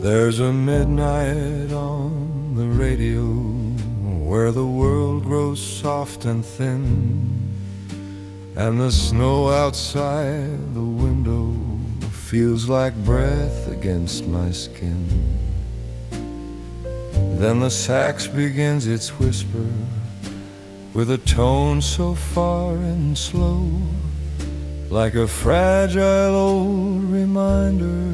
There's a midnight on the radio where the world grows soft and thin, and the snow outside the window feels like breath against my skin. Then the sax begins its whisper with a tone so far and slow, like a fragile old reminder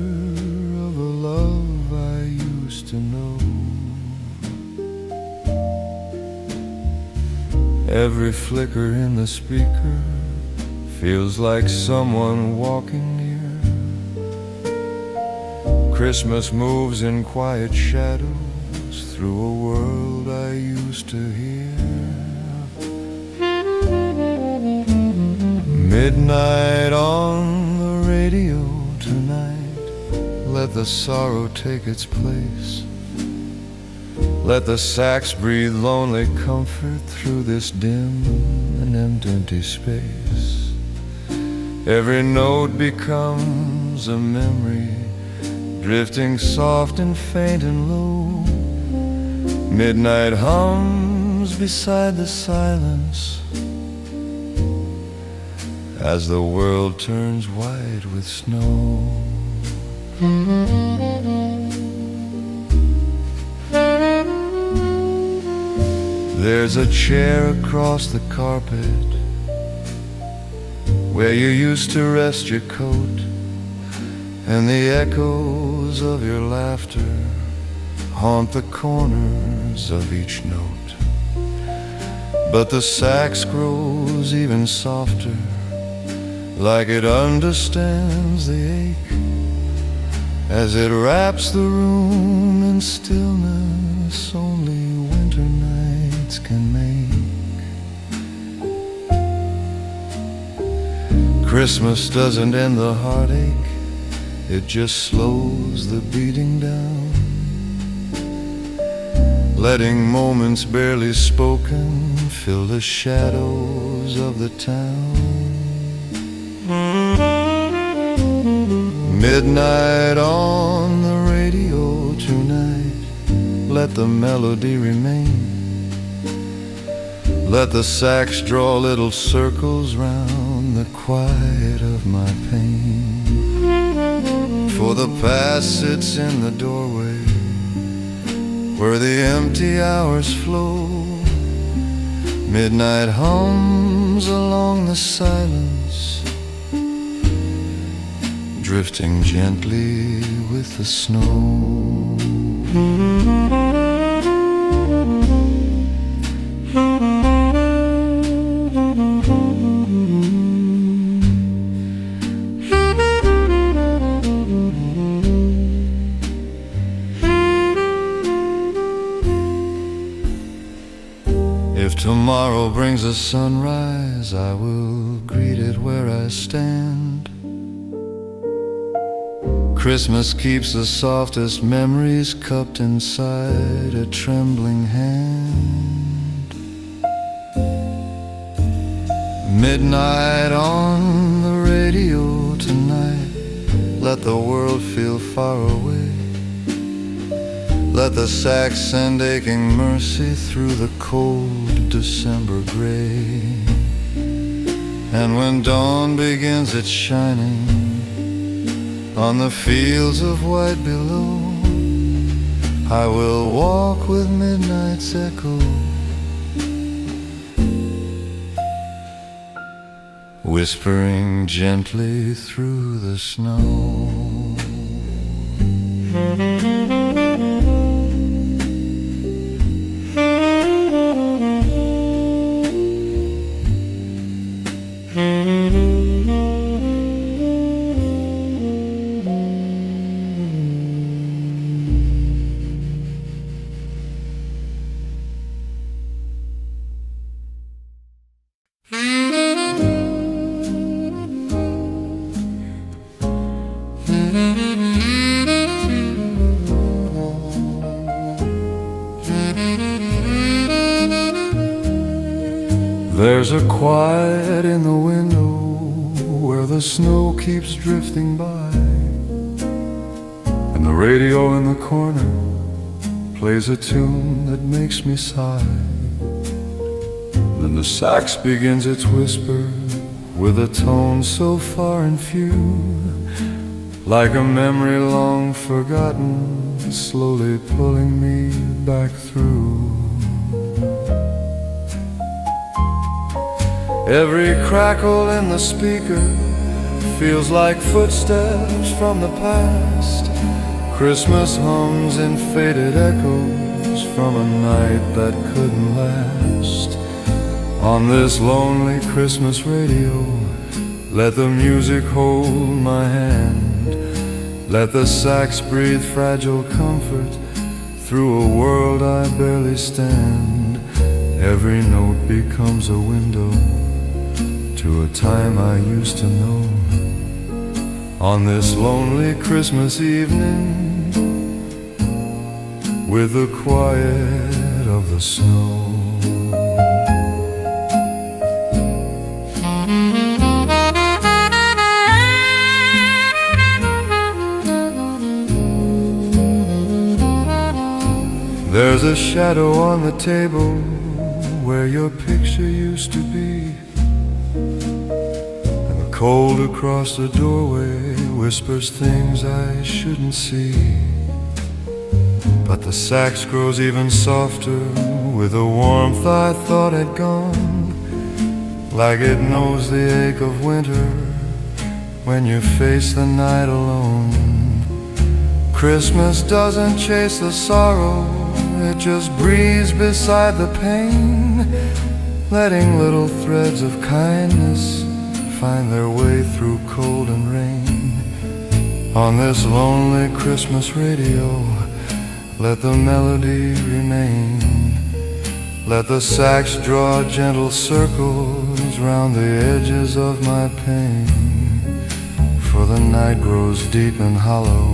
of a love I used to know. Every flicker in the speaker feels like someone walking near. Christmas moves in quiet shadows through a world I used to hear. Midnight on the radio tonight, let the sorrow take its place. Let the sax breathe lonely comfort through this dim and empty space. Every note becomes a memory, drifting soft and faint and low. Midnight hums beside the silence as the world turns white with snow. There's a chair across the carpet where you used to rest your coat, and the echoes of your laughter haunt the corners of each note. But the sax grows even softer, like it understands the ache, as it wraps the room in stillness only winter nights can make. Christmas doesn't end the heartache, it just slows the beating down, letting moments barely spoken fill the shadows of the town. Midnight on the radio tonight, let the melody remain. Let the sax draw little circles round the quiet of my pain. For the past sits in the doorway where the empty hours flow. Midnight hums along the silence, drifting gently with the snow. If tomorrow brings a sunrise, I will greet it where I stand. Christmas keeps the softest memories cupped inside a trembling hand. Midnight on the radio tonight, let the world feel far away. Let the sax send aching mercy through the cold December gray. And when dawn begins its shining on the fields of white below, I will walk with midnight's echo, whispering gently through the snow. There's a quiet in the window where the snow keeps drifting by, and the radio in the corner plays a tune that makes me sigh. Then the sax begins its whisper with a tone so far and few, like a memory long forgotten, slowly pulling me back through. Every crackle in the speaker feels like footsteps from the past. Christmas hums in faded echoes from a night that couldn't last. On this lonely Christmas radio, let the music hold my hand. Let the sax breathe fragile comfort through a world I barely stand. Every note becomes a window to a time I used to know. On this lonely Christmas evening, with the quiet of the snow. There's a shadow on the table where your picture used to be, and the cold across the doorway whispers things I shouldn't see. But the sax grows even softer with a warmth I thought had gone, like it knows the ache of winter when you face the night alone. Christmas doesn't chase the sorrow, it just breathes beside the pain, letting little threads of kindness find their way through cold and rain. On this lonely Christmas radio, let the melody remain. Let the sax draw gentle circles round the edges of my pain. For the night grows deep and hollow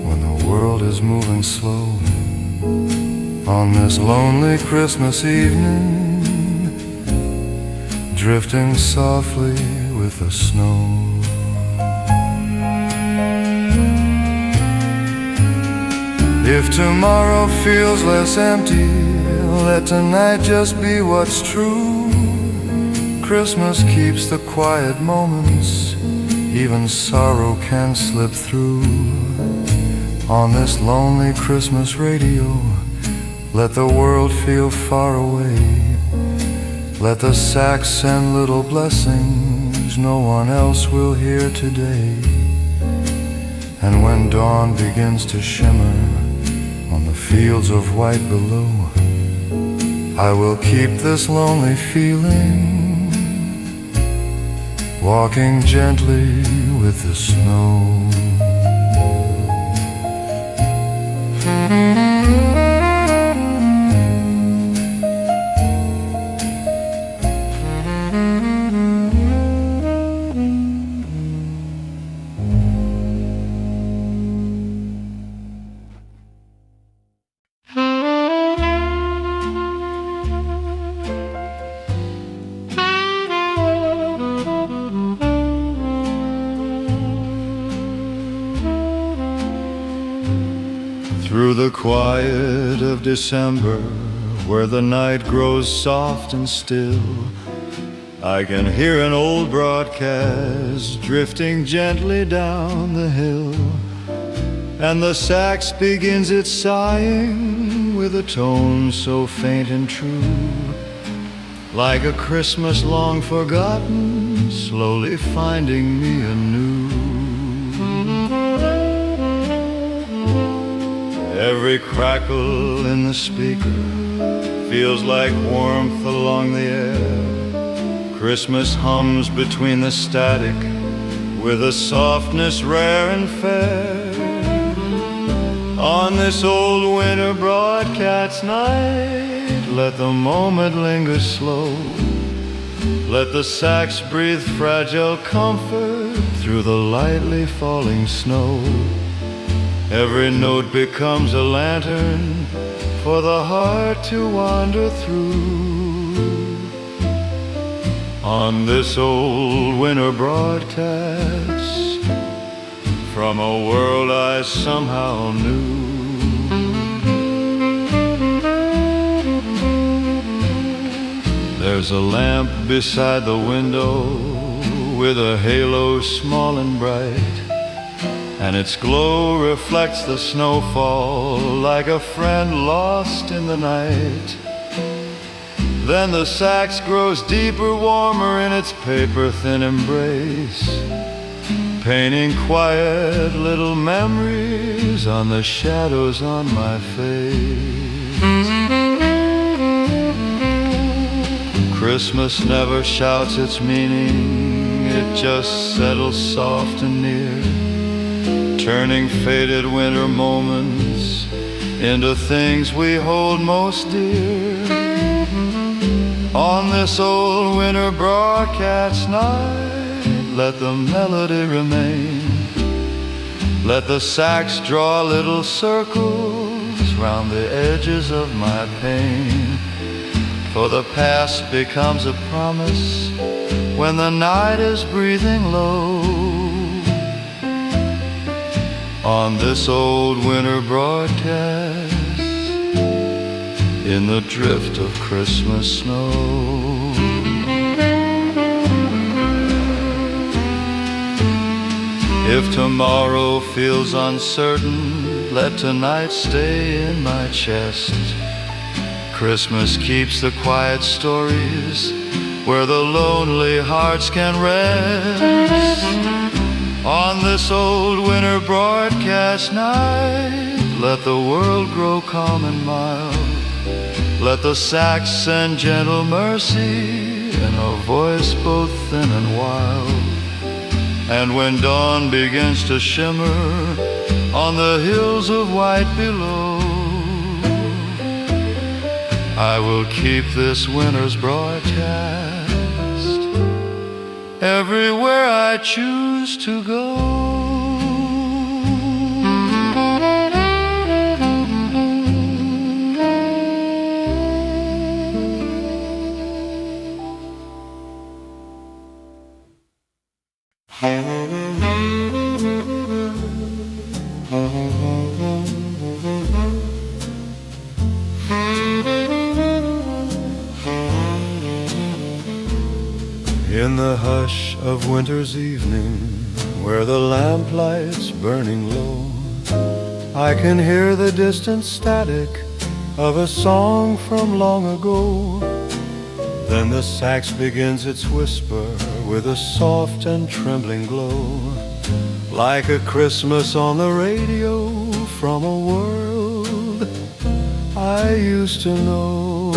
when the world is moving slow. On this lonely Christmas evening, drifting softly with the snow. If tomorrow feels less empty, let tonight just be what's true. Christmas keeps the quiet moments, even sorrow can slip through. On this lonely Christmas radio, let the world feel far away. Let the sax send little blessings no one else will hear today. And when dawn begins to shimmer on the fields of white below, I will keep this lonely feeling, walking gently with the snow. Through the quiet of December, where the night grows soft and still, I can hear an old broadcast drifting gently down the hill, and the sax begins its sighing with a tone so faint and true, like a Christmas long forgotten, slowly finding me anew. Every crackle in the speaker feels like warmth along the air. Christmas hums between the static with a softness rare and fair. On this old winter broadcast night, let the moment linger slow. Let the sax breathe fragile comfort through the lightly falling snow. Every note becomes a lantern for the heart to wander through. On this old winter broadcast, from a world I somehow knew. There's a lamp beside the window with a halo small and bright, and its glow reflects the snowfall like a friend lost in the night. Then the sax grows deeper, warmer in its paper-thin embrace, painting quiet little memories on the shadows on my face. Christmas never shouts its meaning, it just settles soft and near, turning faded winter moments into things we hold most dear. On this old winter broadcast night, let the melody remain. Let the sax draw little circles round the edges of my pain. For the past becomes a promise when the night is breathing low. On this old winter broadcast, in the drift of Christmas snow. If tomorrow feels uncertain, let tonight stay in my chest. Christmas keeps the quiet stories where the lonely hearts can rest. On this old winter broadcast night, let the world grow calm and mild. Let the sax send gentle mercy in a voice both thin and wild. And when dawn begins to shimmer on the hills of white below, I will keep this winter's broadcast everywhere I choose to go. In the hush of winter's evening, where the lamplight's burning low, I can hear the distant static of a song from long ago. Then the sax begins its whisper with a soft and trembling glow, like a Christmas on the radio from a world I used to know.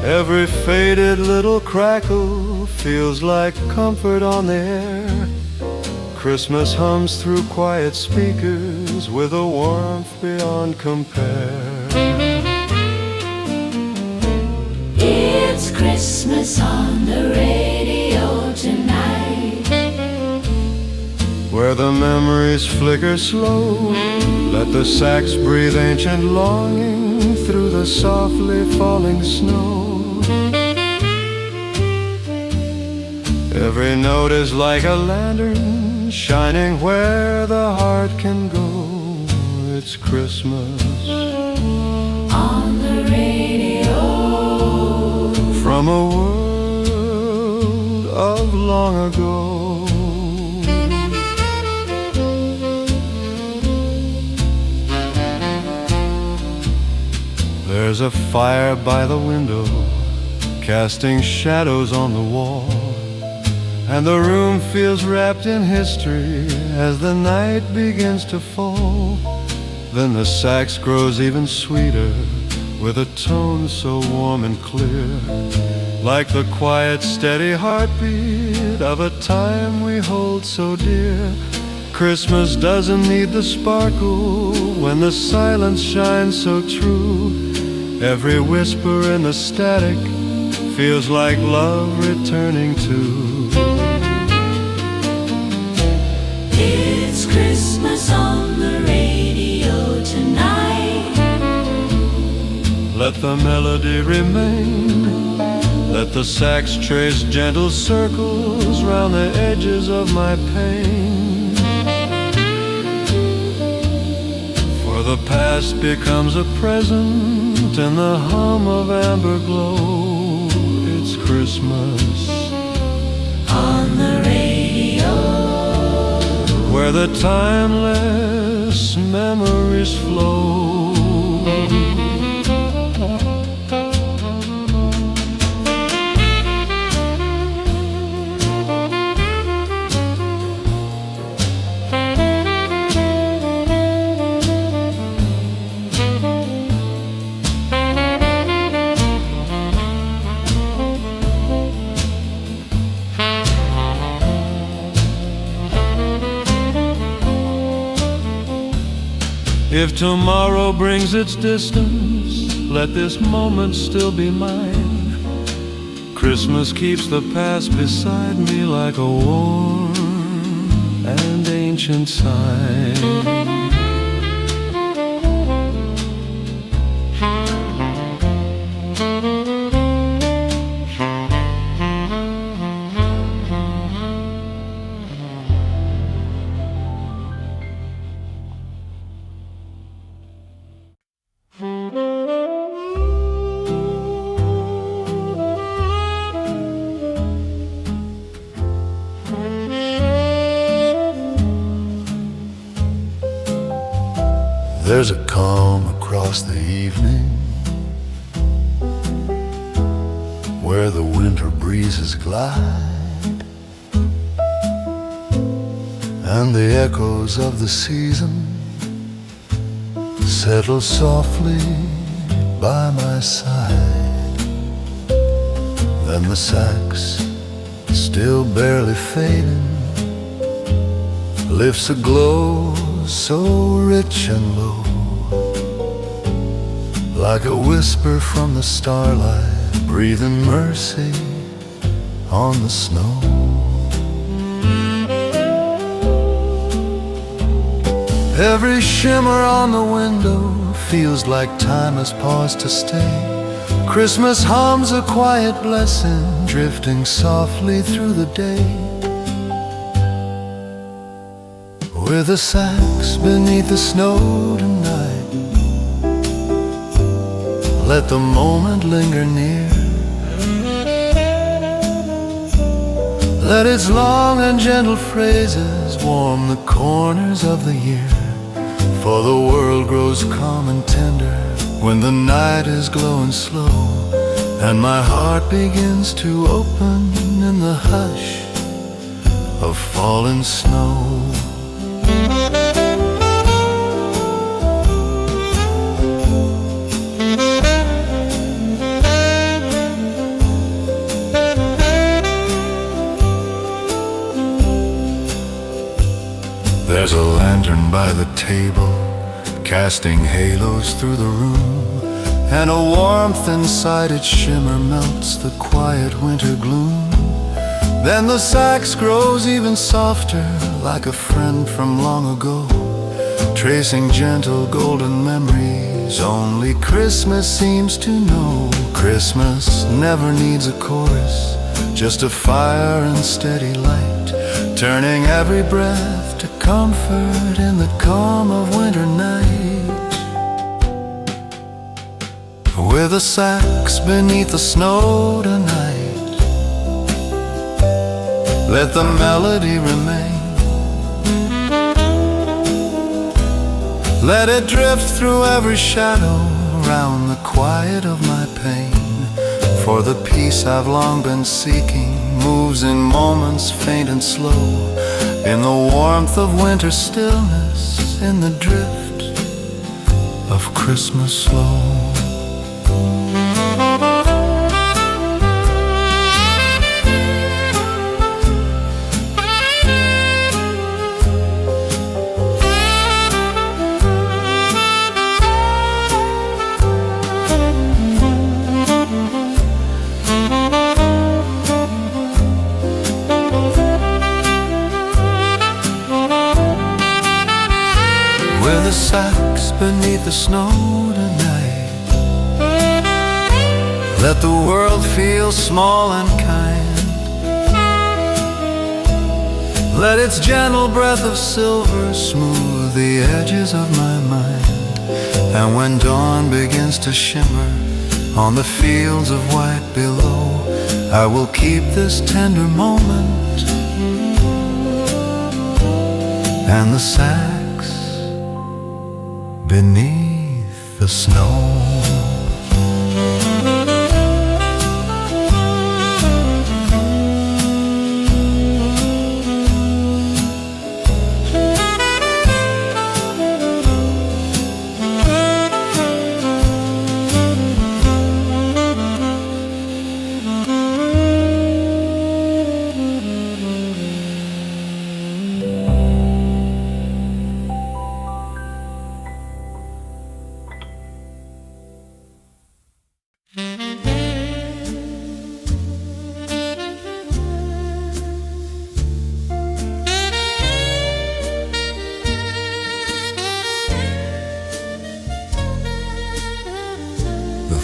Every faded little crackle feels like comfort on the air. Christmas hums through quiet speakers with a warmth beyond compare. It's Christmas on the radio tonight, where the memories flicker slow. Let the sax breathe ancient longing through the softly falling snow. Every note is like a lantern shining where the heart can go. It's Christmas on the radio, from a world of long ago. There's a fire by the window, casting shadows on the wall, and the room feels wrapped in history as the night begins to fall. Then the sax grows even sweeter with a tone so warm and clear, like the quiet, steady heartbeat of a time we hold so dear. Christmas doesn't need the sparkle when the silence shines so true. Every whisper in the static feels like love returning to. it's Christmas on the radio tonight. Let the melody remain. Let Let the sax trace gentle circles round the edges of my pain. For the past becomes a present in the hum of amber glow. It's Christmas on the radio, where the timeless memories flow. If tomorrow brings its distance, let this moment still be mine. Christmas keeps the past beside me like a warm and ancient sign. There's a calm across the evening where the winter breezes glide, and the echoes of the season settle softly by my side. Then the sax, still barely fading, lifts a glow so rich and low, like a whisper from the starlight, breathing mercy on the snow. Every shimmer on the window feels like time has paused to stay. Christmas hums a quiet blessing, drifting softly through the day. With a sax beneath the snow tonight, let the moment linger near. Let its long and gentle phrases warm the corners of the year. For the world grows calm and tender when the night is glowing slow, and my heart begins to open in the hush of falling snow. There's a lantern by the table, casting halos through the room, and a warmth inside its shimmer melts the quiet winter gloom. Then the sax grows even softer, like a friend from long ago, tracing gentle golden memories only Christmas seems to know. Christmas never needs a chorus, just a fire and steady light, turning every breath to comfort in the calm of winter night. With a sax beneath the snow tonight, let the melody remain. Let it drift through every shadow, round the quiet of my pain. For the peace I've long been seeking moves in moments faint and slow, in the warmth of winter stillness, in the drift of Christmas slow. With a sax beneath the snow tonight, Let the world feel small and kind. Let its gentle breath of silver smooth the edges of my mind. And when dawn begins to shimmer on the fields of white below, I will keep this tender moment and the sacks beneath the snow.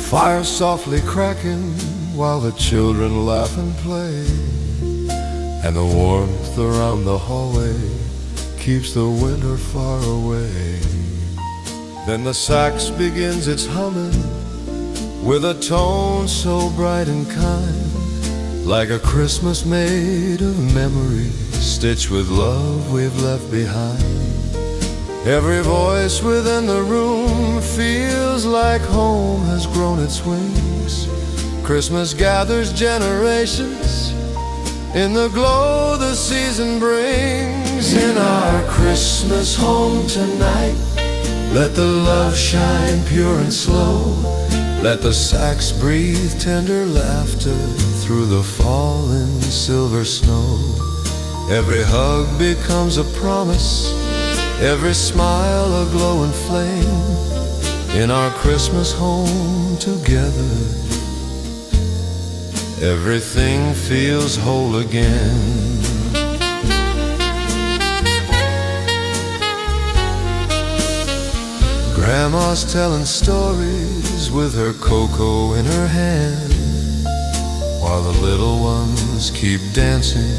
Fire softly cracking while the children laugh and play, and the warmth around the hallway keeps the winter far away. Then the sax begins its humming with a tone so bright and kind, like a Christmas made of memories stitched with love we've left behind. Every voice within the room feels like home has grown its wings. Christmas gathers generations in the glow the season brings. In our Christmas home tonight, let the love shine pure and slow. Let the sax breathe tender laughter through the falling silver snow. Every hug becomes a promise, every smile a glowing flame. In our Christmas home together, everything feels whole again. Grandma's telling stories with her cocoa in her hand, while the little ones keep dancing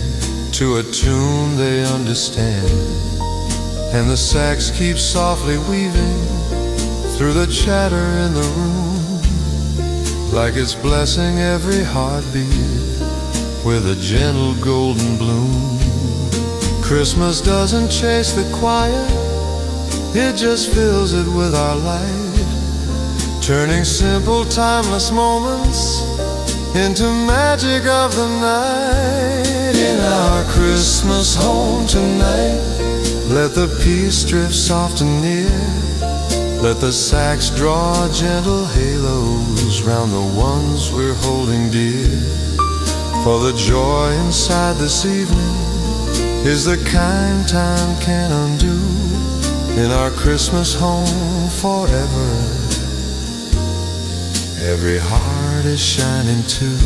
to a tune they understand. And the sax keeps softly weaving through the chatter in the room, like it's blessing every heartbeat with a gentle golden bloom. Christmas doesn't chase the quiet, it just fills it with our light, turning simple timeless moments into magic of the night. In our Christmas home tonight, let the peace drift soft and near. Let the sax draw gentle halos round the ones we're holding dear. For the joy inside this evening is the kind time can't undo. In our Christmas home forever, every heart is shining too.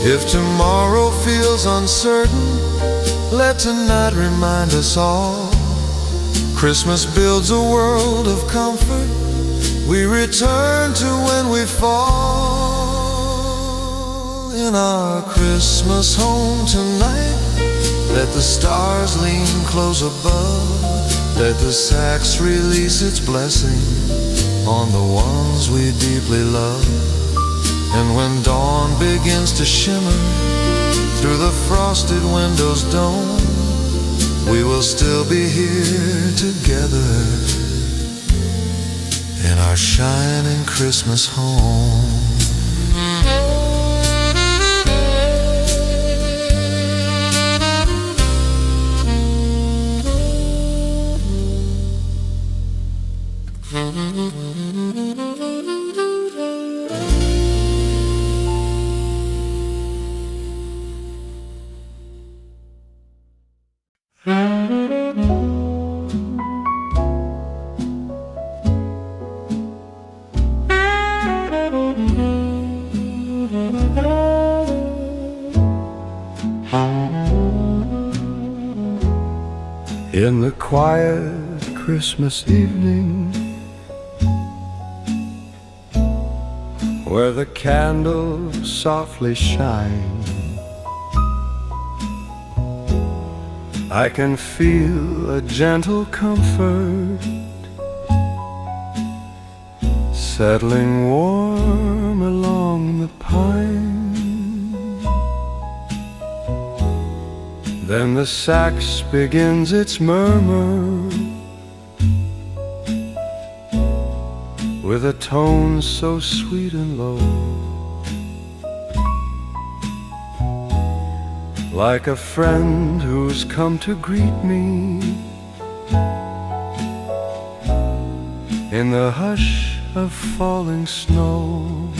If tomorrow feels uncertain, let tonight remind us all. Christmas builds a world of comfort we return to when we fall. In our Christmas home tonight, let the stars lean close above. Let the sax release its blessing on the ones we deeply love. And when dawn begins to shimmer through the frosted window's dome, we will still be here together in our shining Christmas home. In the quiet Christmas evening, where the candles softly shine, I can feel a gentle comfort settling warm along the pine. Then the sax begins its murmur with a tone so sweet and low, like a friend who's come to greet me in the hush of falling snow.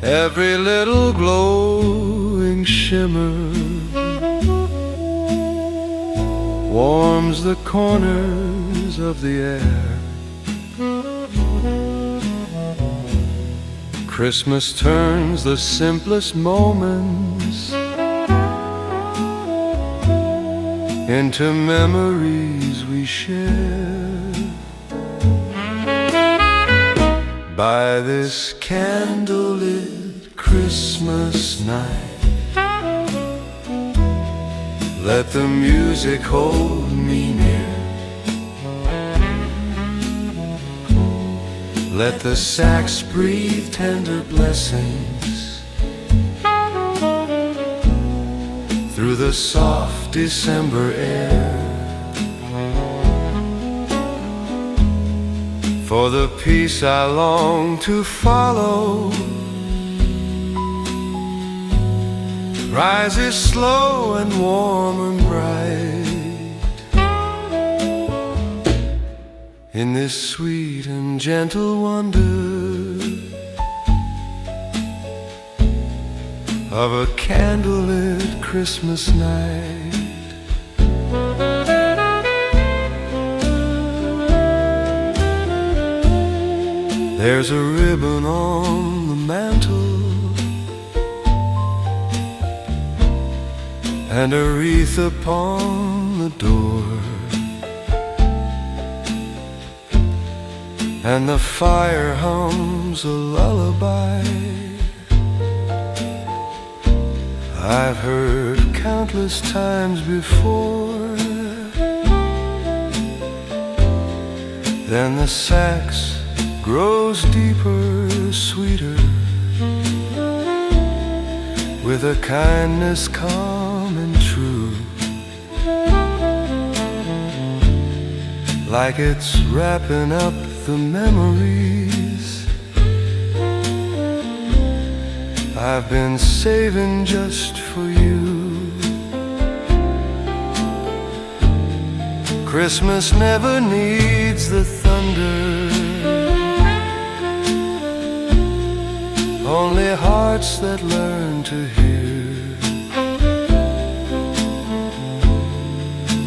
Every little glowing shimmer warms the corners of the air. Christmas turns the simplest moments into memories we share. By this candlelit Christmas night, let the music hold me near. Let the sax breathe tender blessings through the soft December air. For the peace I long to follow rises slow and warm and bright in this sweet and gentle wonder of a candlelit Christmas night. There's a ribbon on the mantle and a wreath upon the door, and the fire hums a lullaby I've heard countless times before. Then the sax grows deeper, sweeter, with a kindness calm and true, like it's wrapping up the memories I've been saving just for you. Christmas never needs the thunder, only hearts that learn to hear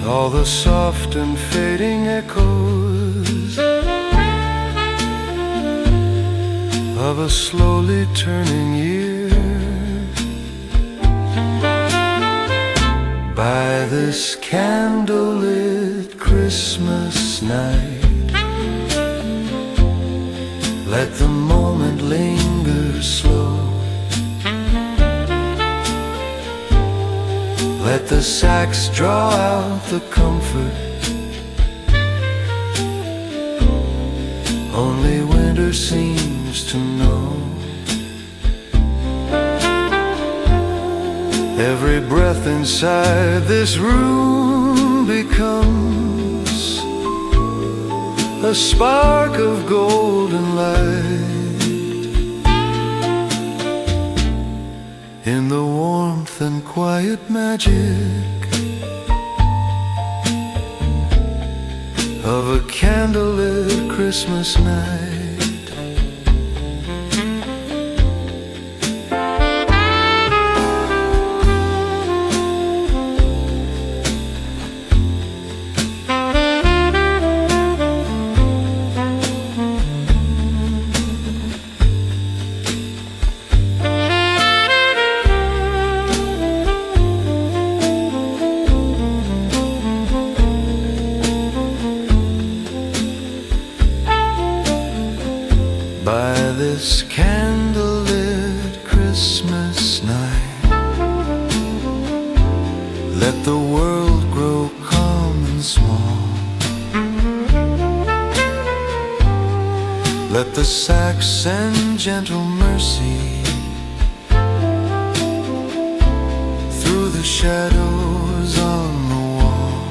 all the soft and fading echoes of a slowly turning year. By this candlelit Christmas night, let the moment linger slow. Let the sax draw out the comfort only winter seems to know. Every breath inside this room becomes a spark of golden light in the warmth and quiet magic of a candlelit Christmas night. Let the sax send gentle mercy through the shadows on the wall.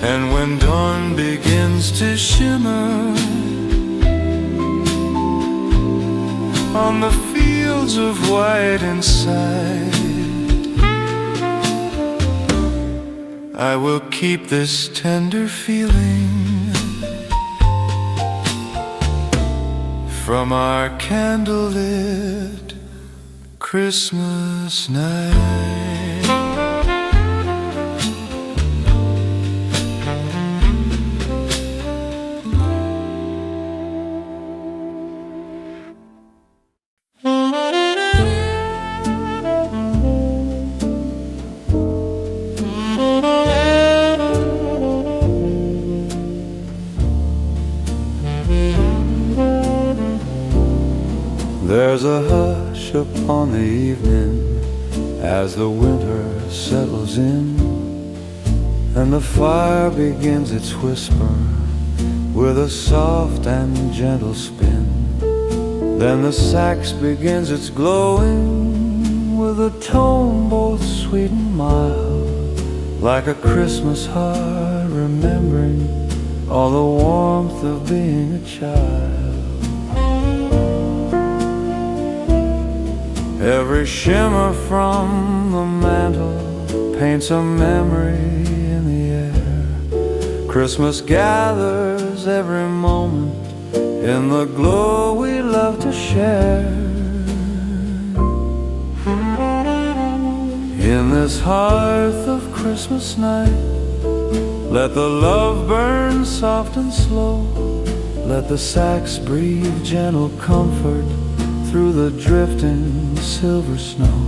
And when dawn begins to shimmer on the fields of white inside, I will keep this tender feeling from our candlelit Christmas night. There's a hush upon the evening as the winter settles in, and the fire begins its whisper with a soft and gentle spin. Then the sax begins its glowing with a tone both sweet and mild, like a Christmas heart remembering all the warmth of being a child. Every shimmer from the mantle paints a memory in the air. Christmas gathers every moment in the glow we love to share. In this hearth of Christmas night, let the love burn soft and slow. Let the sax breathe gentle comfort through the drifting silver snow.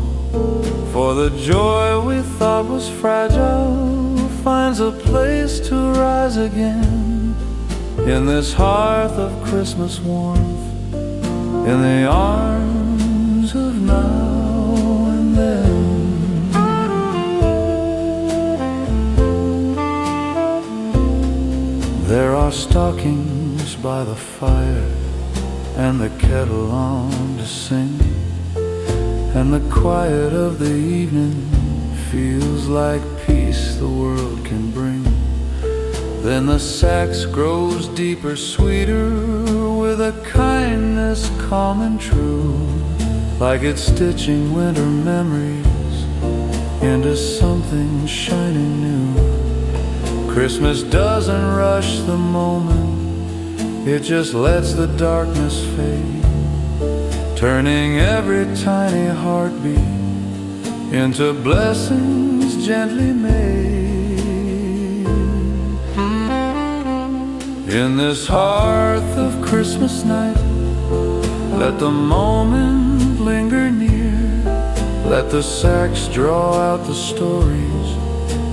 For the joy we thought was fragile finds a place to rise again. In this hearth of Christmas warmth, in the arms of now and then. There are stockings by the fire and the kettle on to sing, and the quiet of the evening feels like peace the world can bring. Then the sax grows deeper, sweeter, with a kindness calm and true, like it's stitching winter memories into something shining new. Christmas doesn't rush the moment, it just lets the darkness fade, turning every tiny heartbeat into blessings gently made. In this hearth of Christmas night, let the moment linger near. Let the sax draw out the stories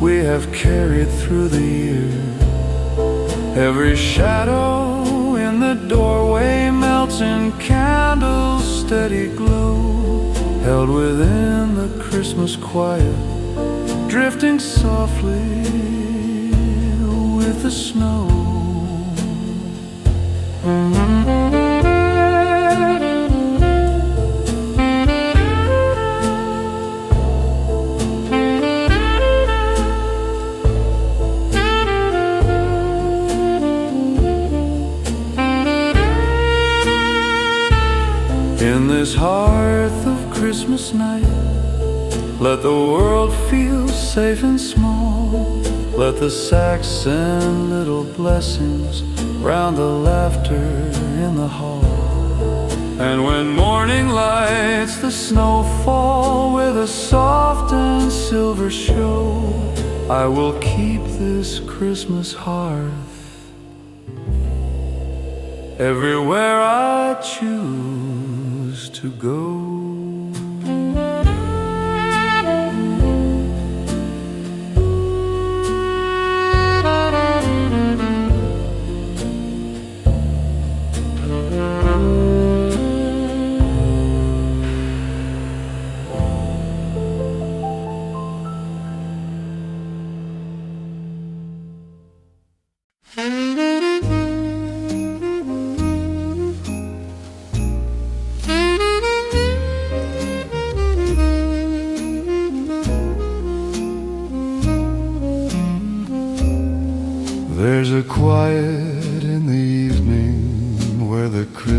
we have carried through the year. Every shadow in the doorway melts in candles' steady glow, held within the Christmas quiet, drifting softly with the snow. In this hearth of Christmas night, let the world feel safe and small. Let the sax send little blessings round the laughter in the hall. And when morning lights the snowfall with a soft and silver show, I will keep this Christmas hearth everywhere I choose to go.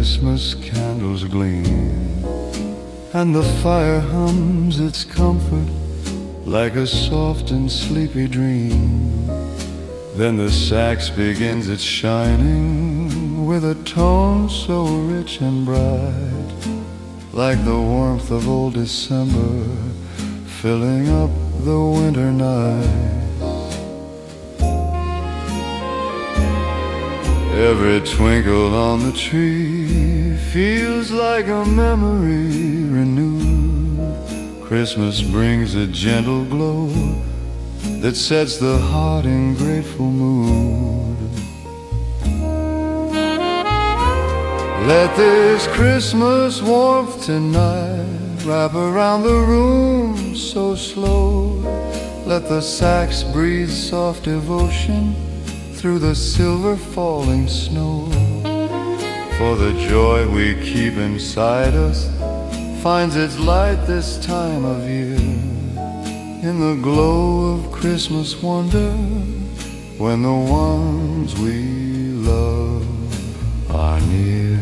Christmas candles gleam, and the fire hums its comfort like a soft and sleepy dream. Then the sax begins its shining with a tone so rich and bright, like the warmth of old December filling up the winter night. Every twinkle on the tree feels like a memory renewed. Christmas brings a gentle glow that sets the heart in grateful mood. Let this Christmas warmth tonight wrap around the room so slow. Let the sax breathe soft devotion through the silver falling snow. For the joy we keep inside us finds its light this time of year, in the glow of Christmas wonder, when the ones we love are near.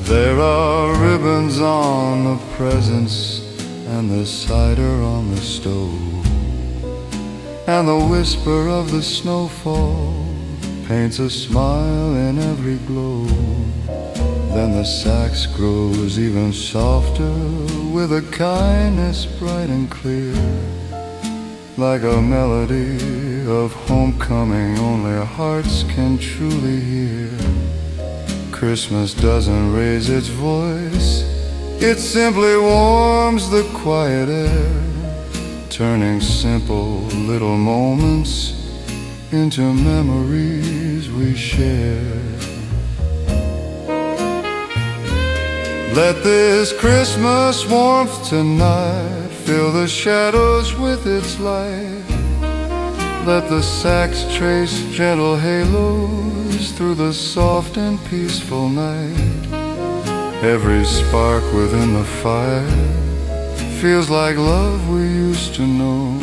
There are ribbons on the presents and the cider on the stove, and the whisper of the snowfall paints a smile in every glow. Then the sax grows even softer with a kindness bright and clear, like a melody of homecoming only hearts can truly hear. Christmas doesn't raise its voice, it simply warms the quiet air, turning simple little moments into memories we share. Let this Christmas warmth tonight fill the shadows with its light. Let the sax trace gentle halos through the soft and peaceful night. Every spark within the fire feels like love we used to know,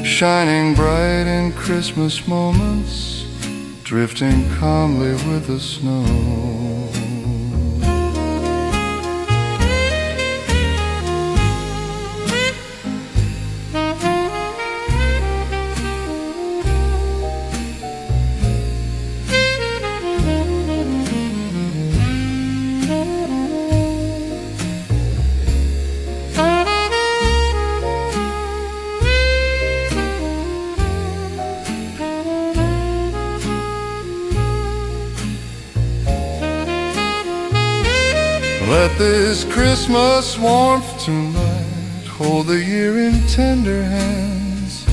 shining bright in Christmas moments, drifting calmly with the snow. Let this Christmas warmth tonight hold the year in tender hands.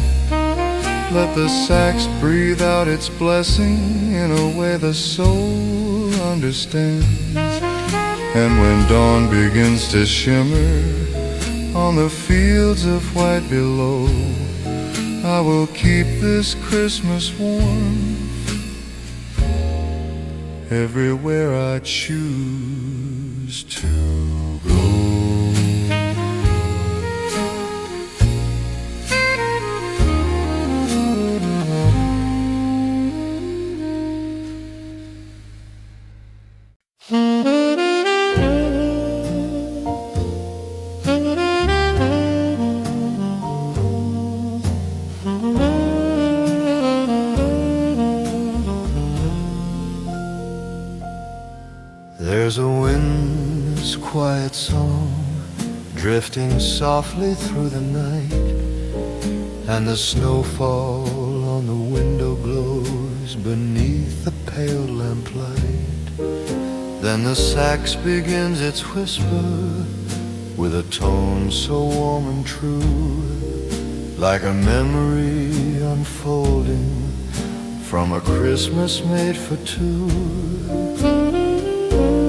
Let the sax breathe out its blessing in a way the soul understands. And when dawn begins to shimmer on the fields of white below, I will keep this Christmas warm everywhere I choose to go. There's a wind's quiet song drifting softly through the night, and the snowfall on the window glows beneath the pale lamplight. Then the sax begins its whisper with a tone so warm and true, like a memory unfolding from a Christmas made for two.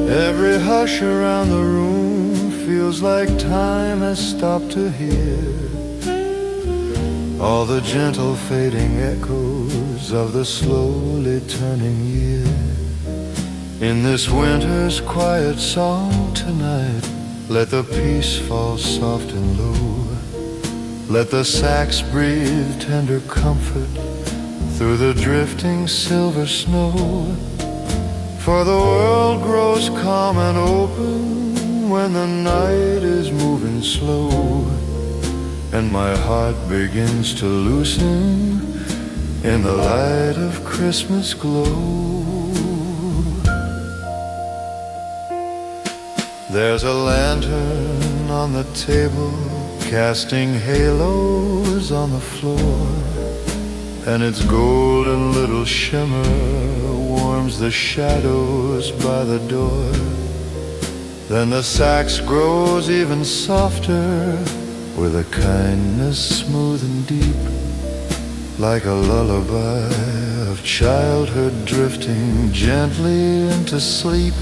Every hush around the room feels like time has stopped to hear all the gentle fading echoes of the slowly turning year. In this winter's quiet song tonight, let the peace fall soft and low. Let the sax breathe tender comfort through the drifting silver snow. For the world grows calm and open when the night is moving slow, and my heart begins to loosen in the light of Christmas glow. There's a lantern on the table, casting halos on the floor, and its golden little shimmer warms the shadows by the door. Then the sax grows even softer, with a kindness smooth and deep, like a lullaby of childhood drifting gently into sleep.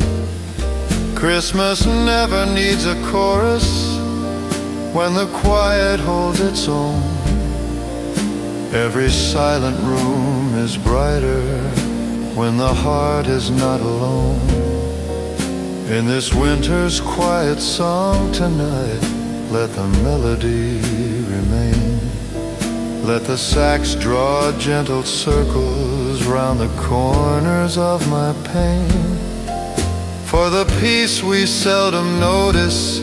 Christmas never needs a chorus when the quiet holds its own. Every silent room is brighter when the heart is not alone. In this winter's quiet song tonight, let the melody remain. Let the sax draw gentle circles round the corners of my pain. For the peace we seldom notice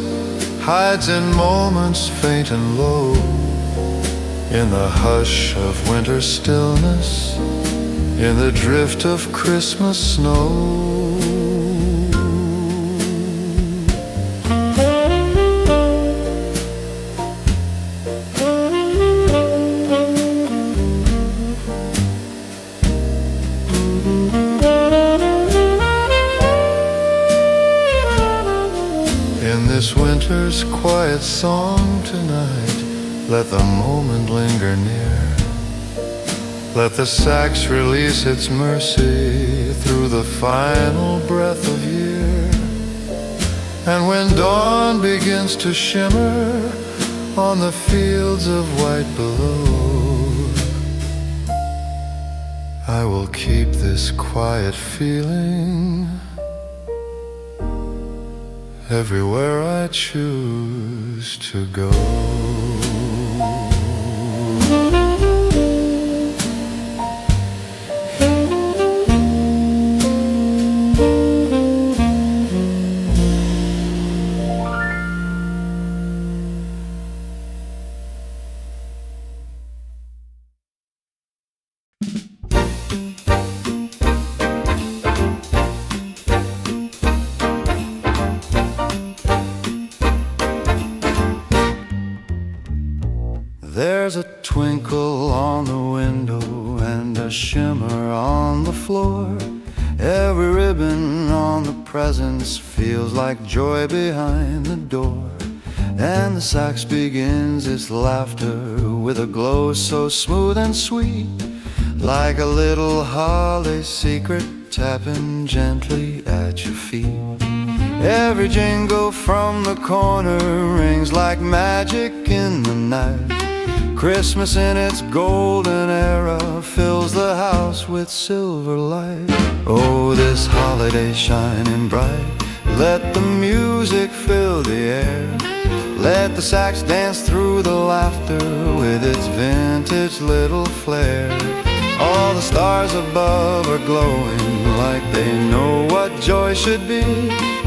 hides in moments faint and low, in the hush of winter stillness, in the drift of Christmas snow. In this winter's quiet song tonight, let the moment linger near. Let the sax release its mercy through the final breath of year. And when dawn begins to shimmer on the fields of white below, I will keep this quiet feeling everywhere I choose to go. There's a twinkle on the window and a shimmer on the floor. Every ribbon on the presents feels like joy behind the door. And the sax begins its laughter with a glow so smooth and sweet, like a little holly secret tapping gently at your feet. Every jingle from the corner rings like magic in the night. Christmas in its golden era fills the house with silver light. Oh, this holiday shining bright, let the music fill the air. Let the sax dance through the laughter with its vintage little flair. All the stars above are glowing like they know what joy should be.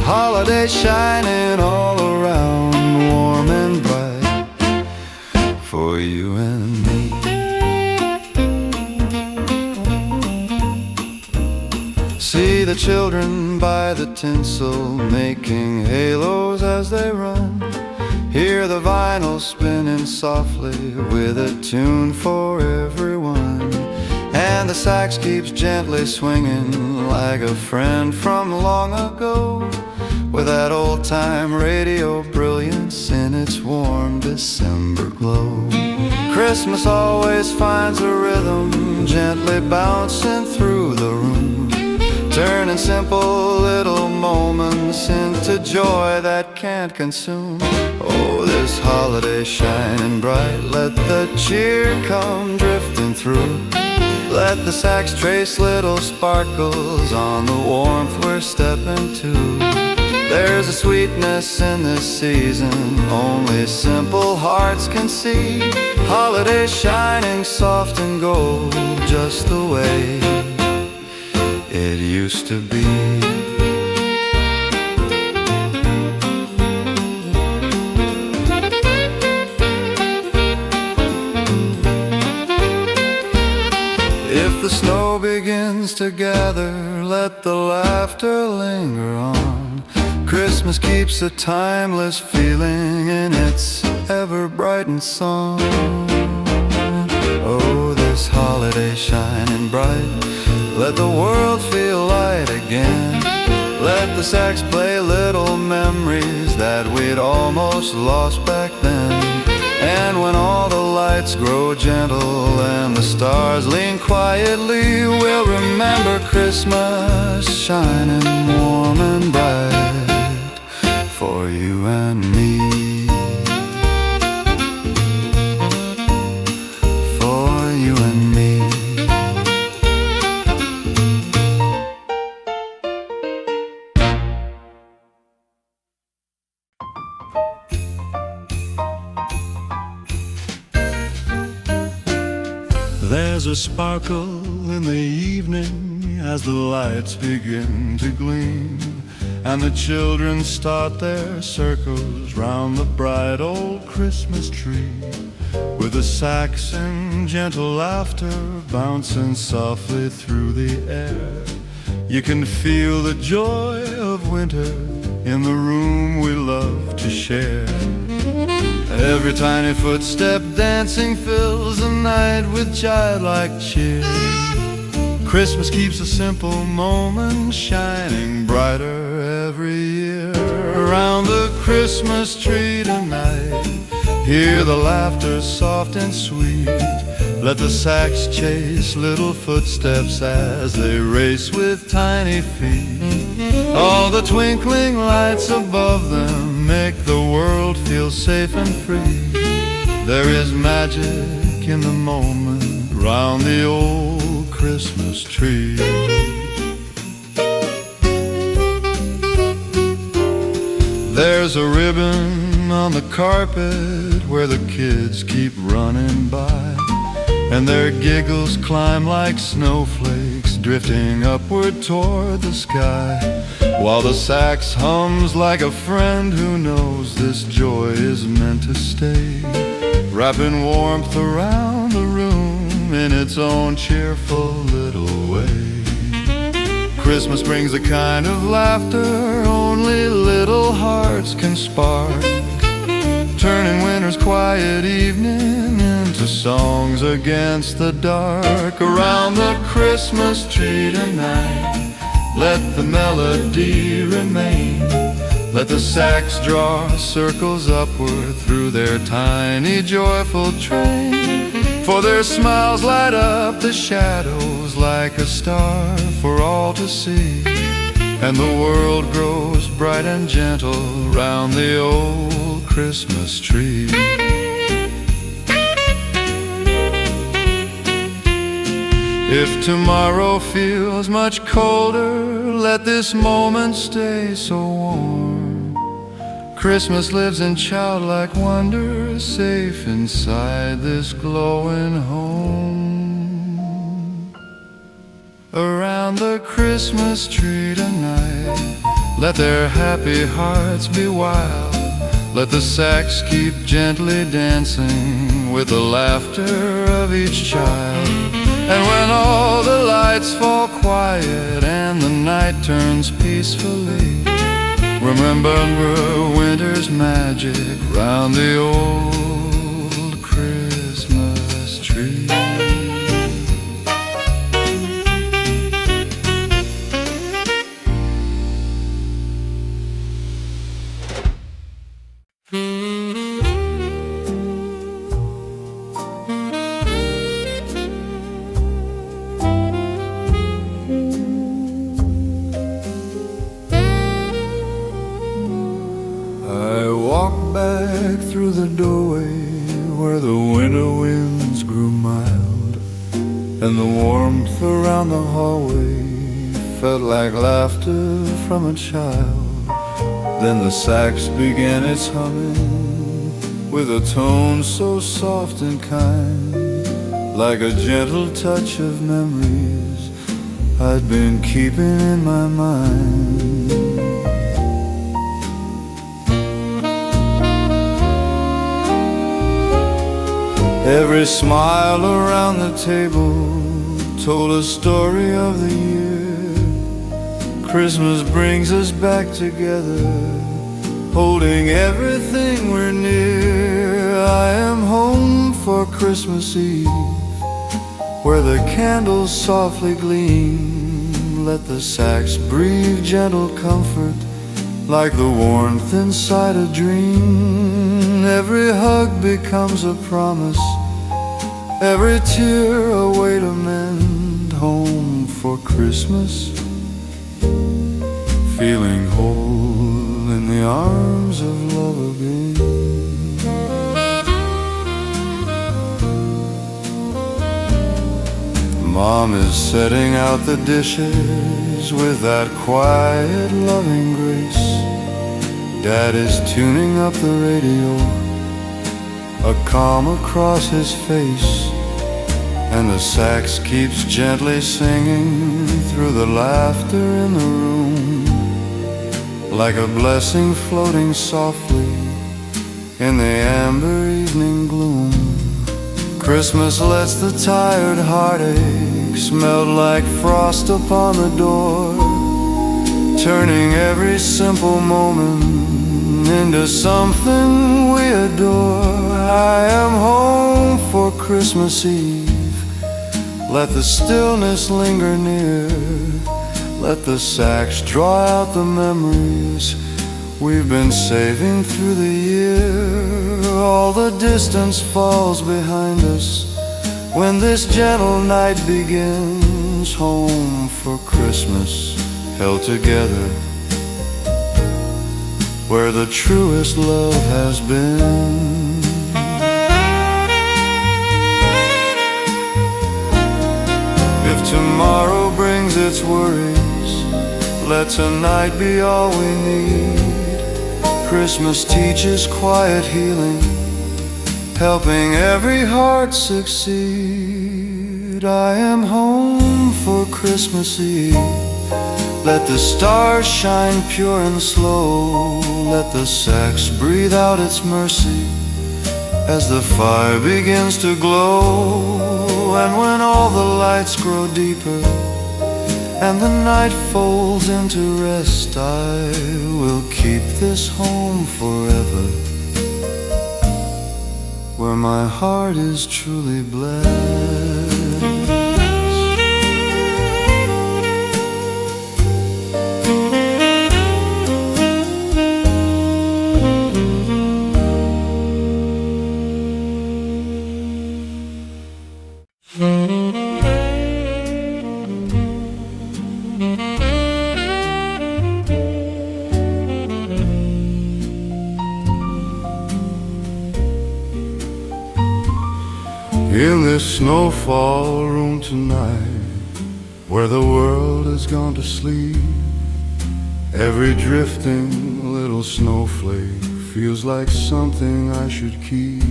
Holiday shining all around, warm and bright, for you and me. See the children by the tinsel making halos as they run. Hear the vinyl spinning softly with a tune for everyone. And the sax keeps gently swinging like a friend from long ago, with that old-time radio brilliance in its warm December glow. Christmas always finds a rhythm gently bouncing through the room, turning simple little moments into joy that can't consume. Oh, this holiday shining bright, let the cheer come drifting through. Let the sax trace little sparkles on the warmth we're stepping to. There's a sweetness in this season only simple hearts can see. Holidays shining soft and gold, just the way it used to be. If the snow begins to gather, let the laughter linger on. Christmas keeps a timeless feeling in its ever-brightened song. Oh, this holiday shining bright, let the world feel light again. Let the sax play little memories that we'd almost lost back then. And when all the lights grow gentle and the stars lean quietly, we'll remember Christmas shining warm and bright for you and me. For you and me. There's a sparkle in the evening as the lights begin to gleam, and the children start their circles round the bright old Christmas tree, with the sax and gentle laughter bouncing softly through the air. You can feel the joy of winter in the room we love to share. Every tiny footstep dancing fills the night with childlike cheer. Christmas keeps a simple moment shining brighter every year. Around the Christmas tree tonight, hear the laughter soft and sweet. Let the sax chase little footsteps as they race with tiny feet. All the twinkling lights above them make the world feel safe and free. There is magic in the moment round the old Christmas tree. There's a ribbon on the carpet where the kids keep running by, and their giggles climb like snowflakes drifting upward toward the sky, while the sax hums like a friend who knows this joy is meant to stay, wrapping warmth around the room in its own cheerful little way. Christmas brings a kind of laughter only little hearts can spark, turning winter's quiet evening into songs against the dark. Around the Christmas tree tonight, let the melody remain. Let the sax draw circles upward through their tiny joyful train. For their smiles light up the shadows like a star for all to see, and the world grows bright and gentle round the old Christmas tree. If tomorrow feels much colder, let this moment stay so warm. Christmas lives in childlike wonder, safe inside this glowing home. Around the Christmas tree tonight, let their happy hearts be wild. Let the sax keep gently dancing with the laughter of each child. And when all the lights fall quiet and the night turns peacefully, remember winter's magic round the old Christmas tree. Back through the doorway where the winter winds grew mild, and the warmth around the hallway felt like laughter from a child. Then the sax began its humming with a tone so soft and kind, like a gentle touch of memories I'd been keeping in my mind. Every smile around the table told a story of the year. Christmas brings us back together, holding everything we're near. I am home for Christmas Eve, where the candles softly gleam. Let the sax breathe gentle comfort, like the warmth inside a dream. Every hug becomes a promise, every tear a way to mend. Home for Christmas, feeling whole in the arms of love again. Mom is setting out the dishes with that quiet, loving grace. Dad is tuning up the radio, a calm across his face. And the sax keeps gently singing through the laughter in the room, like a blessing floating softly in the amber evening gloom. Christmas lets the tired heartaches melt like frost upon the door, turning every simple moment into something we adore. I am home for Christmas Eve. Let the stillness linger near. Let the sax draw out the memories we've been saving through the year. All the distance falls behind us when this gentle night begins. Home for Christmas, held together where the truest love has been. If tomorrow brings its worries, let tonight be all we need. Christmas teaches quiet healing, helping every heart succeed. I am home for Christmas Eve. Let the stars shine pure and slow. Let the sax breathe out its mercy as the fire begins to glow. And when all the lights grow deeper and the night folds into rest, I will keep this home forever, where my heart is truly blessed. In this snowfall room tonight, where the world has gone to sleep, every drifting little snowflake feels like something I should keep.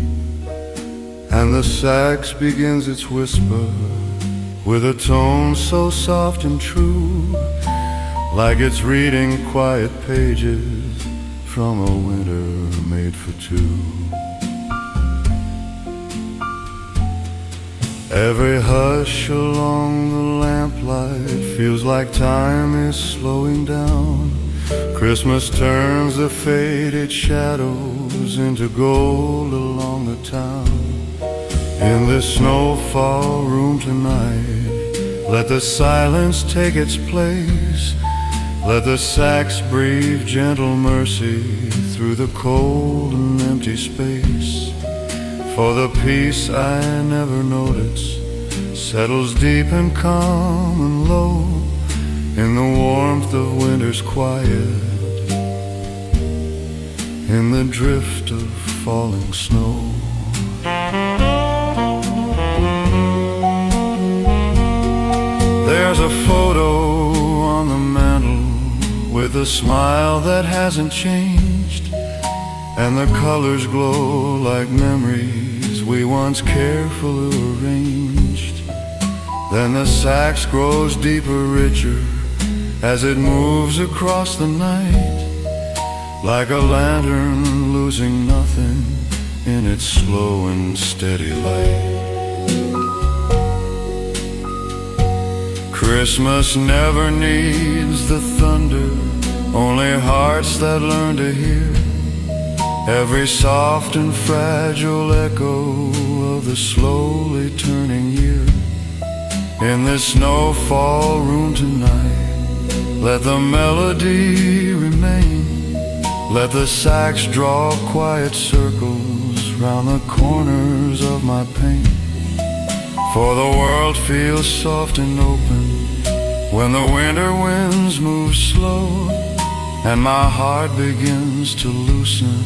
And the sax begins its whisper with a tone so soft and true, like it's reading quiet pages from a winter made for two. Every hush along the lamplight feels like time is slowing down. Christmas turns the faded shadows into gold along the town. In this snowfall room tonight, let the silence take its place. Let the sax breathe gentle mercy through the cold and empty space. For the peace I never notice settles deep and calm and low in the warmth of winter's quiet, in the drift of falling snow. There's a photo on the mantel with with a smile that hasn't changed, and the colors glow like memories we once carefully arranged. Then the sax grows deeper, richer, as it moves across the night, like a lantern losing nothing in its slow and steady light. Christmas never needs the thunder, only hearts that learn to hear every soft and fragile echo of the slowly turning year. In this snowfall room tonight, let the melody remain. Let the sax draw quiet circles round the corners of my pain. For the world feels soft and open when the winter winds move slow, and my heart begins to loosen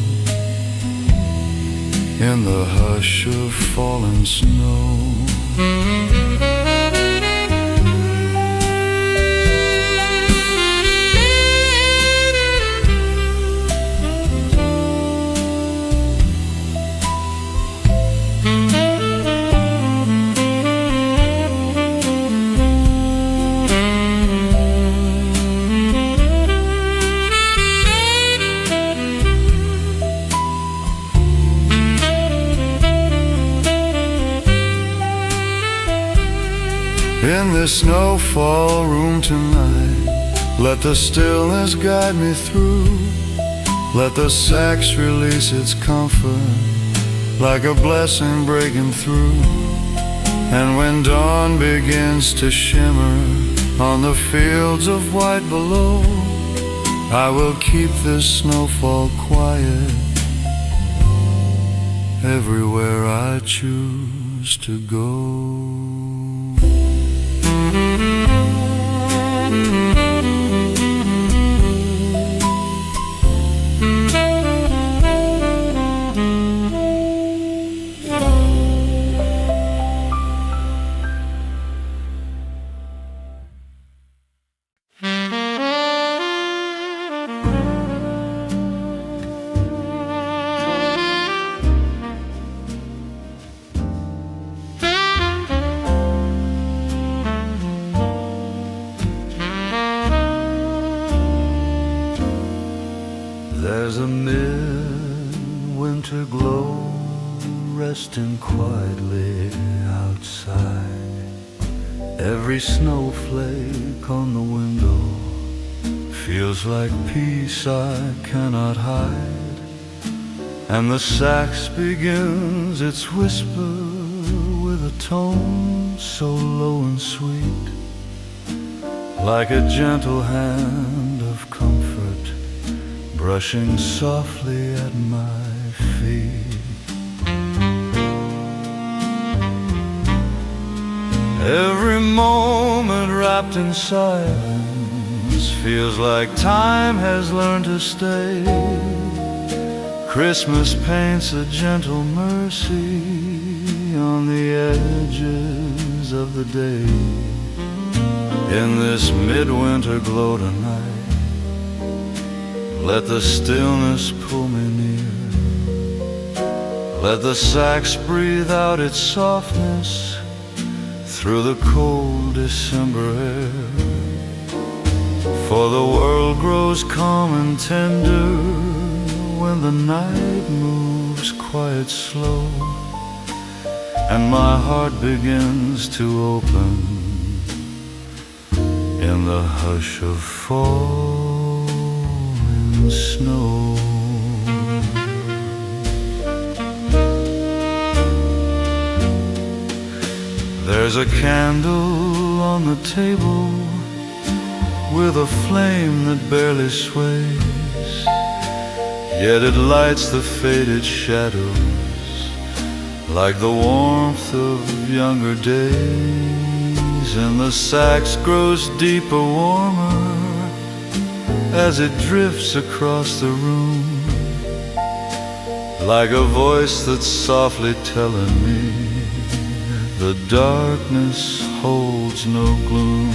in the hush of falling snow. In this snowfall room tonight, let the stillness guide me through. Let the sax release its comfort like a blessing breaking through. And when dawn begins to shimmer on the fields of white below, I will keep this snowfall quiet everywhere I choose to go. There's a midwinter glow resting quietly outside. Every snowflake on the window feels like peace I cannot hide. And the sax begins its whisper with a tone so low and sweet, like a gentle hand of comfort brushing softly at my feet. Every moment wrapped in silence feels like time has learned to stay. Christmas paints a gentle mercy on the edges of the day. In this midwinter glow tonight, let the stillness pull me near. Let the sax breathe out its softness through the cold December air. For the world grows calm and tender when the night moves quiet slow, and my heart begins to open in the hush of falling snow. There's a candle on the table with a flame that barely sways, yet it lights the faded shadows like the warmth of younger days. And the sax grows deeper, warmer, as it drifts across the room, like a voice that's softly telling me the darkness holds no gloom.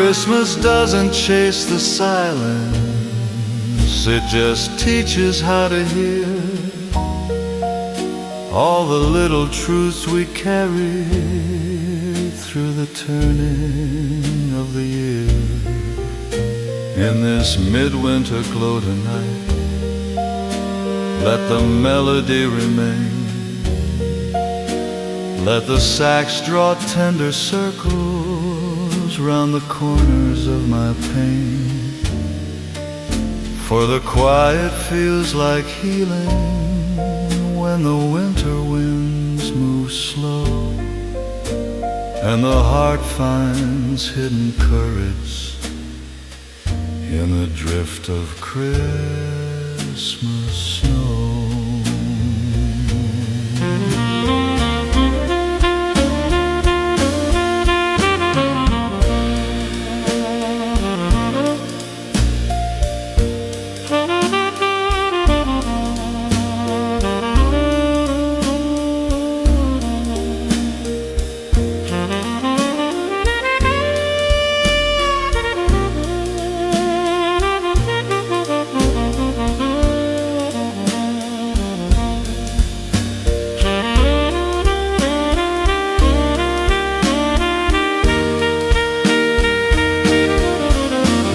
Christmas doesn't chase the silence, it just teaches how to hear all the little truths we carry through the turning of the year. In this midwinter glow tonight, let the melody remain. Let the sax draw tender circles round the corners of my pain. For the quiet feels like healing when the winter winds move slow, and the heart finds hidden courage in the drift of Christmas snow.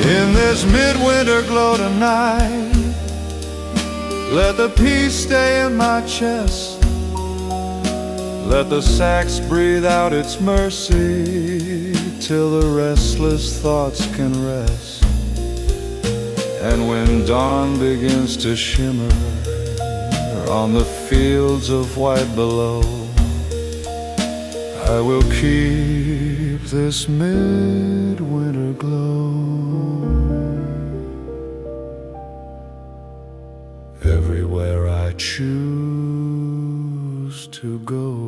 In this midwinter glow tonight, let the peace stay in my chest. Let the sax breathe out its mercy till the restless thoughts can rest. And when dawn begins to shimmer on the fields of white below, I will keep this midwinter glow everywhere I choose to go.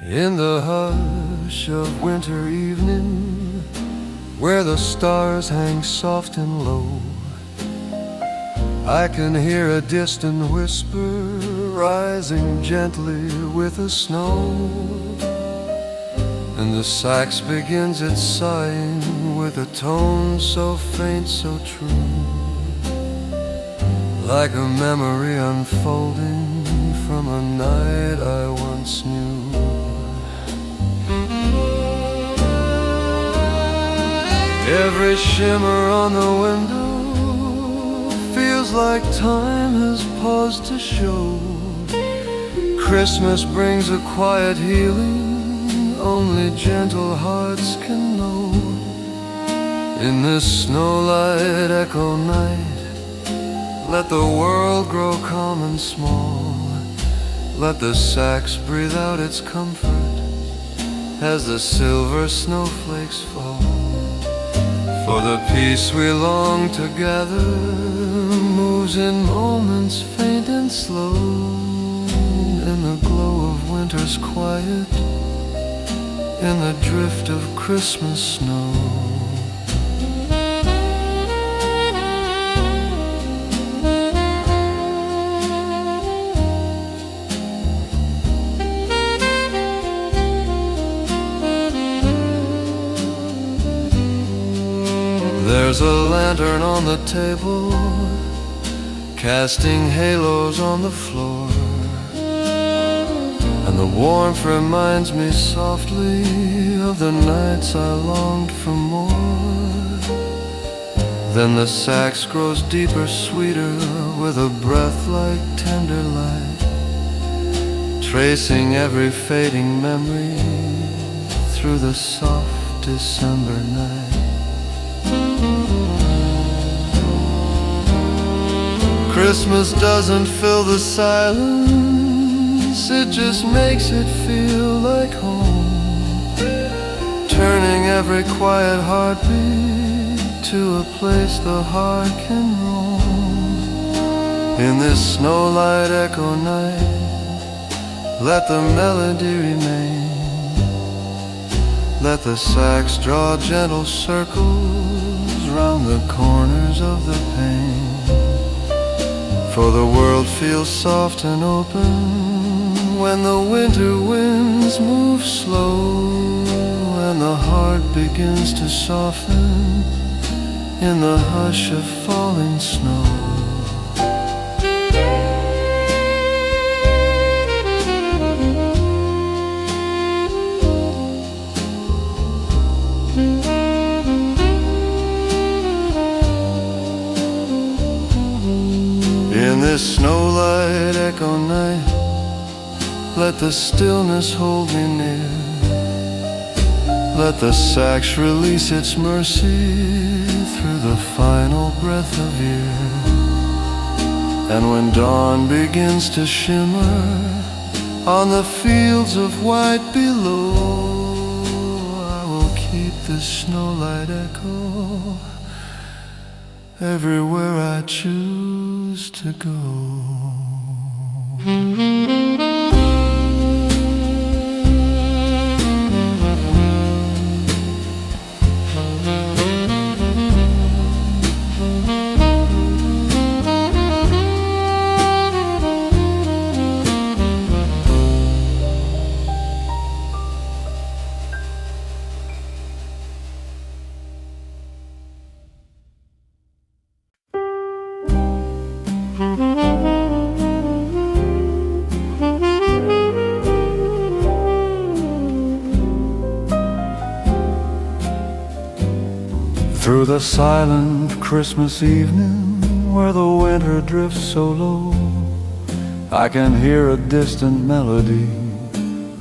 In the hush of winter evening, where the stars hang soft and low, I can hear a distant whisper rising gently with the snow. And the sax begins its sighing with a tone so faint, so true, like a memory unfolding from a night I once knew. Every shimmer on the window feels like time has paused to show Christmas brings a quiet healing only gentle hearts can know. In this snowlight echo night, let the world grow calm and small. Let the sax breathe out its comfort as the silver snowflakes fall. For the peace we long to gather moves in moments faint and slow, in the glow of winter's quiet, in the drift of Christmas snow. There's a lantern on the table, casting halos on the floor, and the warmth reminds me softly of the nights I longed for more. Then the sax grows deeper, sweeter, with a breath like tender light, tracing every fading memory through the soft December night. Christmas doesn't fill the silence, it just makes it feel like home. turning every quiet heartbeat to a place the heart can roam. In this snowlight echo night, let the melody remain. Let the sax draw gentle circles round the corners of the pane. For the world feels soft and open when the winter winds move slow, and the heart begins to soften in the hush of falling snow. In this snowlight echo night, let the stillness hold me near. Let the sax release its mercy through the final breath of year. And when dawn begins to shimmer on the fields of white below, I will keep this snowlight echo everywhere I choose to go. Through the silent Christmas evening, where the winter drifts so low, I can hear a distant melody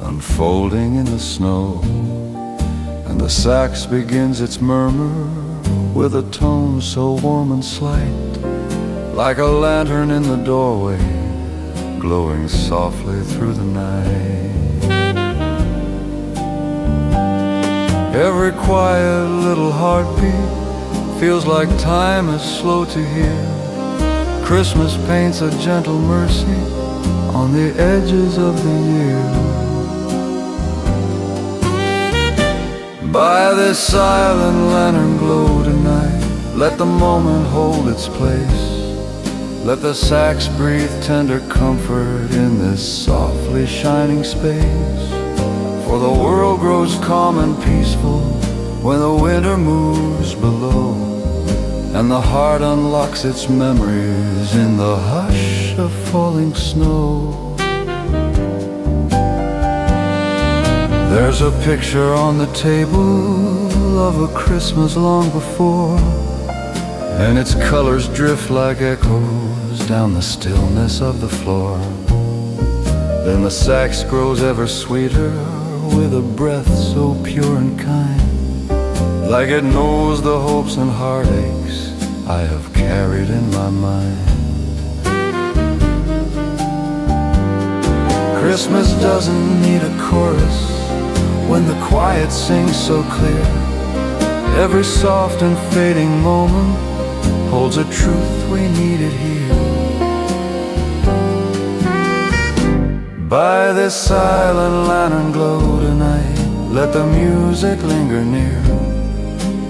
unfolding in the snow. And the sax begins its murmur with a tone so warm and slight, like a lantern in the doorway, glowing softly through the night. Every quiet little heartbeat feels like time is slow to hear. Christmas paints a gentle mercy on the edges of the year. By this silent lantern glow tonight, let the moment hold its place. Let the sax breathe tender comfort in this softly shining space. For the world grows calm and peaceful when the winter moves below, and the heart unlocks its memories in the hush of falling snow. There's a picture on the table of a Christmas long before, and its colors drift like echoes down the stillness of the floor. Then the sax grows ever sweeter with a breath so pure and kind, like it knows the hopes and heartaches I have carried in my mind. Christmas doesn't need a chorus when the quiet sings so clear. Every soft and fading moment holds a truth we needed here. By this silent lantern glow tonight, let the music linger near.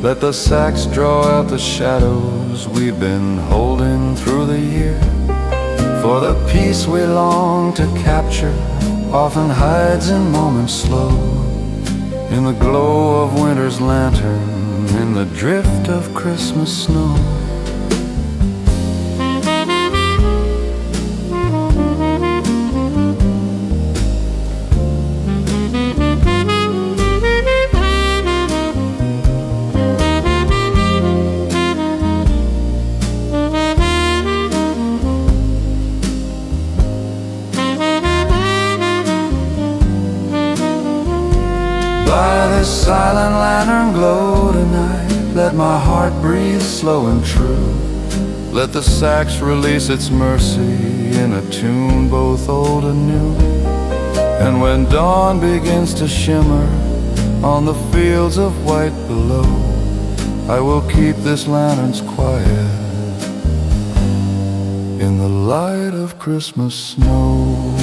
Let the sax draw out the shadows we've been holding through the year. For the peace we long to capture often hides in moments slow, in the glow of winter's lantern, in the drift of Christmas snow. By this silent lantern glow tonight, let my heart breathe slow and true. Let the sax release its mercy in a tune both old and new. And when dawn begins to shimmer on the fields of white below. I will keep this lantern's quiet in the light of Christmas snow.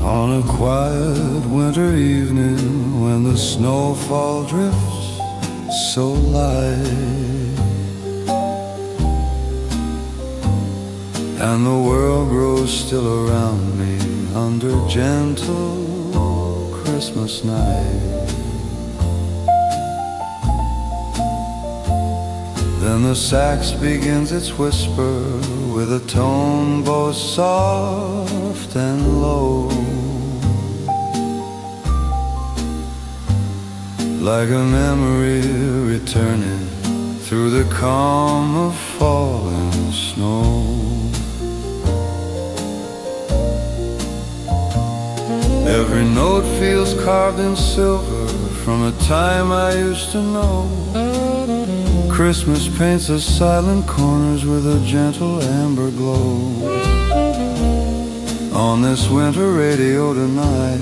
On a quiet winter evening when the snowfall drifts so light and the world grows still around me under gentle Christmas night, then the sax begins its whisper with a tone both soft and low, like a memory returning through the calm of falling snow. Every note feels carved in silver from a time I used to know. Christmas paints the silent corners with a gentle amber glow. On this winter radio tonight,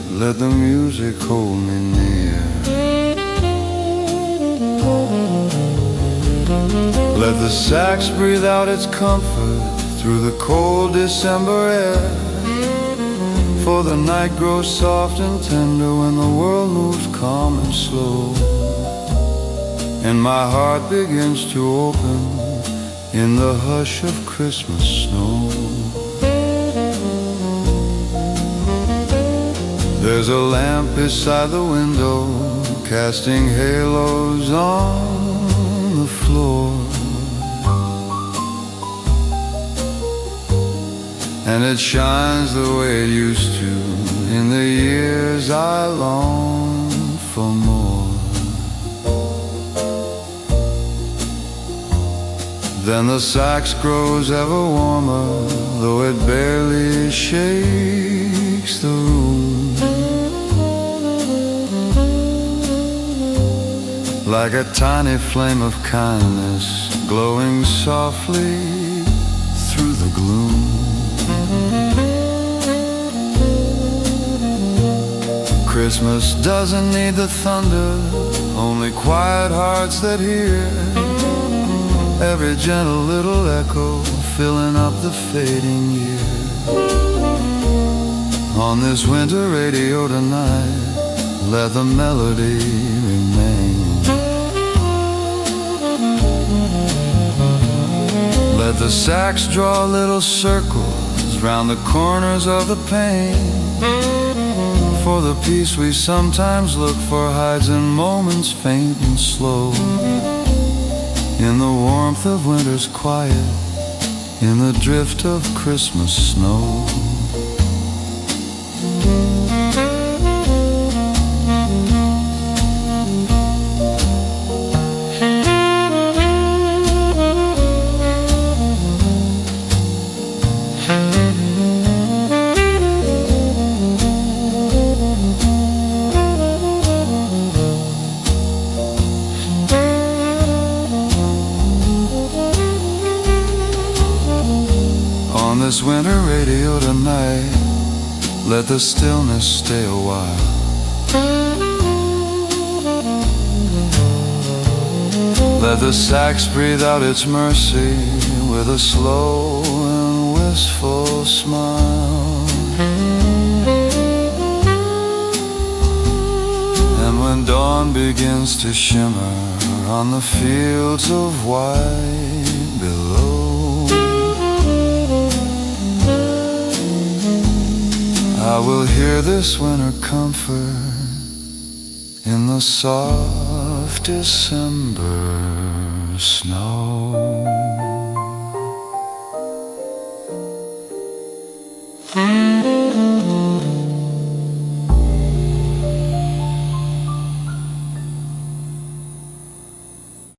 let the music hold me near. Let the sax breathe out its comfort through the cold December air. For the night grows soft and tender when the world moves calm and slow, and my heart begins to open in the hush of Christmas snow. There's a lamp beside the window, casting halos on the floor, and it shines the way it used to in the years I longed for more. Then the sax grows ever warmer, though it barely shakes the room, like a tiny flame of kindness glowing softly through the gloom. Christmas doesn't need the thunder, only quiet hearts that hear every gentle little echo filling up the fading year. On this winter radio tonight, let the melody remain. Let the sax draw little circles round the corners of the pane, for the peace we sometimes look for hides in moments faint and slow, in the warmth of winter's quiet, in the drift of Christmas snow. On this winter radio tonight, let the stillness stay a while. Let the sax breathe out its mercy with a slow and wistful smile. And when dawn begins to shimmer on the fields of white below, I will hear this winter comfort in the soft December snow.